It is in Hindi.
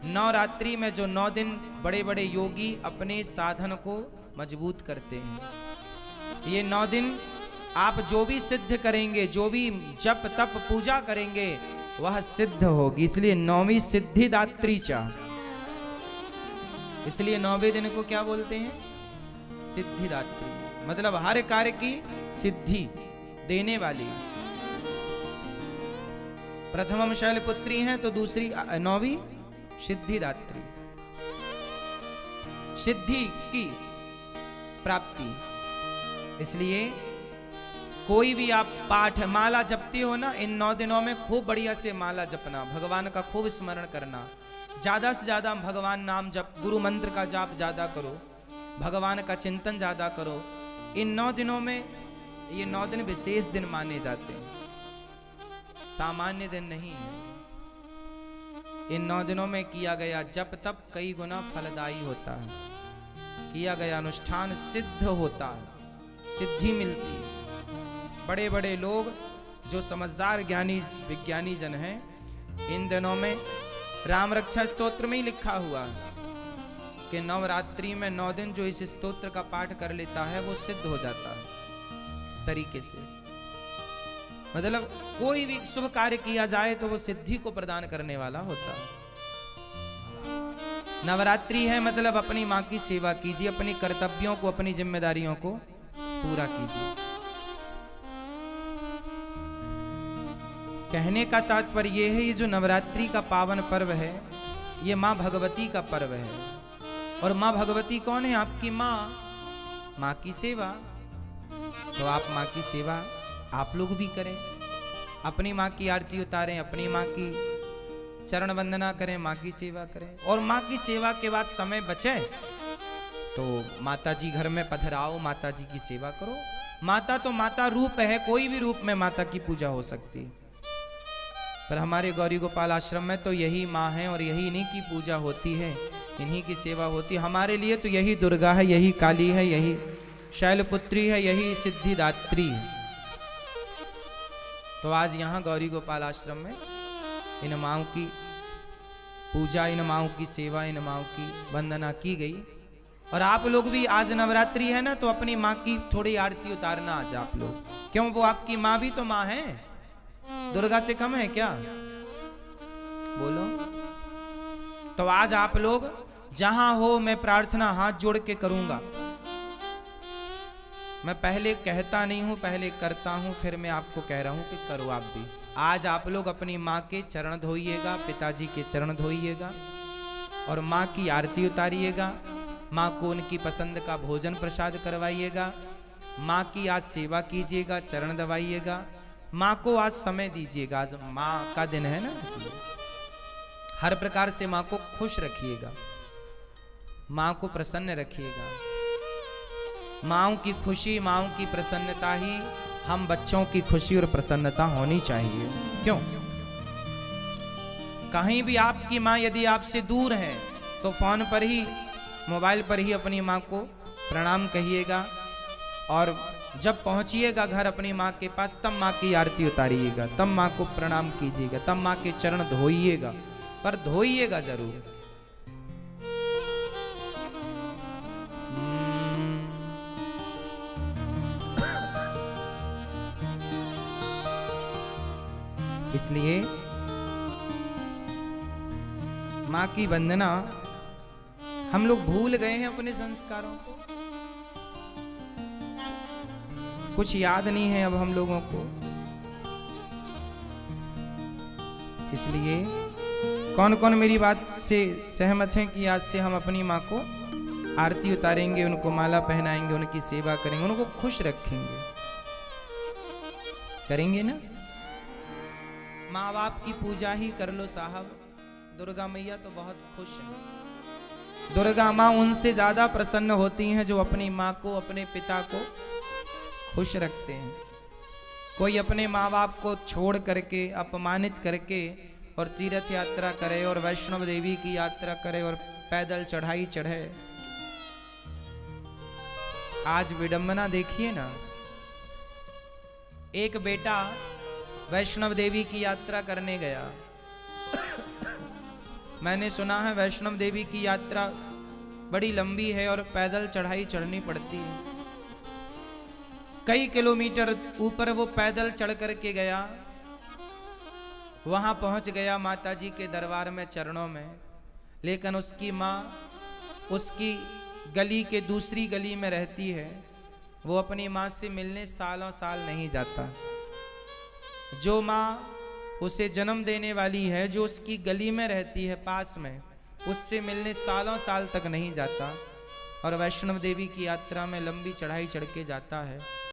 नवरात्रि में जो 9 दिन बड़े बड़े योगी अपने साधन को मजबूत करते हैं, ये 9 दिन आप जो भी सिद्ध करेंगे, जो भी जप तप पूजा करेंगे वह सिद्ध होगी। इसलिए 9वीं सिद्धिदात्री चा, इसलिए 9वें दिन को क्या बोलते हैं? सिद्धिदात्री, मतलब हर कार्य की सिद्धि देने वाली। प्रथमम शैलपुत्री हैं तो दूसरी 9वीं सिद्धिदात्री, सिद्धि की प्राप्ति। इसलिए कोई भी आप पाठ माला जपती हो ना, इन 9 दिनों में खूब बढ़िया से माला जपना, भगवान का खूब स्मरण करना, ज्यादा से ज्यादा भगवान नाम जप, गुरु मंत्र का जाप ज्यादा करो, भगवान का चिंतन ज्यादा करो। इन 9 दिनों में, ये 9 दिन विशेष दिन माने जाते हैं, सामान्य दिन नहीं है। इन 9 दिनों में किया गया जप तप कई गुना फलदायी होता है, किया गया अनुष्ठान सिद्ध होता है, सिद्धि मिलती है। बड़े बड़े लोग जो समझदार ज्ञानी विज्ञानी जन हैं, इन दिनों में राम रक्षा स्तोत्र में ही लिखा हुआ है कि नवरात्रि में 9 दिन जो इस स्तोत्र का पाठ कर लेता है वो सिद्ध हो जाता है तरीके से। मतलब कोई भी शुभ कार्य किया जाए तो वो सिद्धि को प्रदान करने वाला होता है। नवरात्रि है मतलब अपनी माँ की सेवा कीजिए, अपनी कर्तव्यों को, अपनी जिम्मेदारियों को पूरा कीजिए। कहने का तात्पर्य यह है, ये जो नवरात्रि का पावन पर्व है ये माँ भगवती का पर्व है। और माँ भगवती कौन है? आपकी माँ, माँ की सेवा। तो आप माँ की सेवा आप लोग भी करें, अपनी माँ की आरती उतारें, अपनी माँ की चरण वंदना करें, माँ की सेवा करें। और माँ की सेवा के बाद समय बचे तो माता जी घर में पधराओ, माता जी की सेवा करो। माता तो माता रूप है, कोई भी रूप में माता की पूजा हो सकती है, पर हमारे गौरी गोपाल आश्रम में तो यही माँ है और यही इन्हीं की पूजा होती है, इन्हीं की सेवा होती है। हमारे लिए तो यही दुर्गा है, यही काली है, यही शैलपुत्री है, यही सिद्धिदात्री है। तो आज यहाँ गौरी गोपाल आश्रम में इन माँओं की पूजा, इन माँओं की सेवा, इन माँओं की वंदना की गई। और आप लोग भी, आज नवरात्रि है ना, तो अपनी माँ की थोड़ी आरती उतारना आज आप लोग। क्यों? वो आपकी माँ भी तो माँ है, दुर्गा से कम है क्या? बोलो। तो आज आप लोग जहां हो, मैं प्रार्थना हाथ जोड़ के करूंगा। मैं पहले कहता नहीं हूं, पहले करता हूं, फिर मैं आपको कह रहा हूं कि करो आप भी। आज आप लोग अपनी माँ के चरण धोइएगा, पिताजी के चरण धोइएगा और माँ की आरती उतारिएगा। माँ को उनकी पसंद का भोजन प्रसाद करवाइएगा, माँ की आज सेवा कीजिएगा, चरण दबाइएगा, माँ को आज समय दीजिएगा। आज माँ का दिन है ना, इसलिए हर प्रकार से माँ को खुश रखिएगा, माँ को प्रसन्न रखिएगा। माँओं की खुशी, माँओं की प्रसन्नता ही हम बच्चों की खुशी और प्रसन्नता होनी चाहिए। क्यों? कहीं भी आपकी माँ यदि आपसे दूर है तो फोन पर ही, मोबाइल पर ही अपनी माँ को प्रणाम कहिएगा, और जब पहुंचिएगा घर अपनी माँ के पास तब माँ की आरती उतारिएगा, तब माँ को प्रणाम कीजिएगा, तब माँ के चरण धोइएगा, पर धोइएगा जरूर। इसलिए माँ की वंदना, हम लोग भूल गए हैं अपने संस्कारों को, कुछ याद नहीं है अब हम लोगों को। इसलिए कौन कौन मेरी बात से सहमत हैं कि आज से हम अपनी माँ को आरती उतारेंगे, उनको माला पहनाएंगे, उनकी सेवा करेंगे, उनको खुश रखेंगे? करेंगे ना? माँ बाप की पूजा ही कर लो साहब। दुर्गा मैया तो बहुत खुश है। दुर्गा माँ उनसे ज्यादा प्रसन्न होती हैं जो अपनी माँ को, अपने पिता को खुश रखते हैं। कोई अपने माँ बाप को छोड़ करके, अपमानित करके और तीर्थ यात्रा करे और वैष्णव देवी की यात्रा करे और पैदल चढ़ाई चढ़े। आज विडंबना देखिए ना, एक बेटा वैष्णव देवी की यात्रा करने गया, मैंने सुना है वैष्णव देवी की यात्रा बड़ी लंबी है और पैदल चढ़ाई चढ़नी पड़ती है। कई किलोमीटर ऊपर वो पैदल चढ़ करके गया, वहां पहुंच गया माता जी के दरबार में चरणों में, लेकिन उसकी माँ उसकी गली के दूसरी गली में रहती है। वो अपनी माँ से मिलने सालों साल नहीं जाता। जो माँ उसे जन्म देने वाली है, जो उसकी गली में रहती है पास में, उससे मिलने सालों साल तक नहीं जाता और वैष्णव देवी की यात्रा में लंबी चढ़ाई चढ़ के जाता है।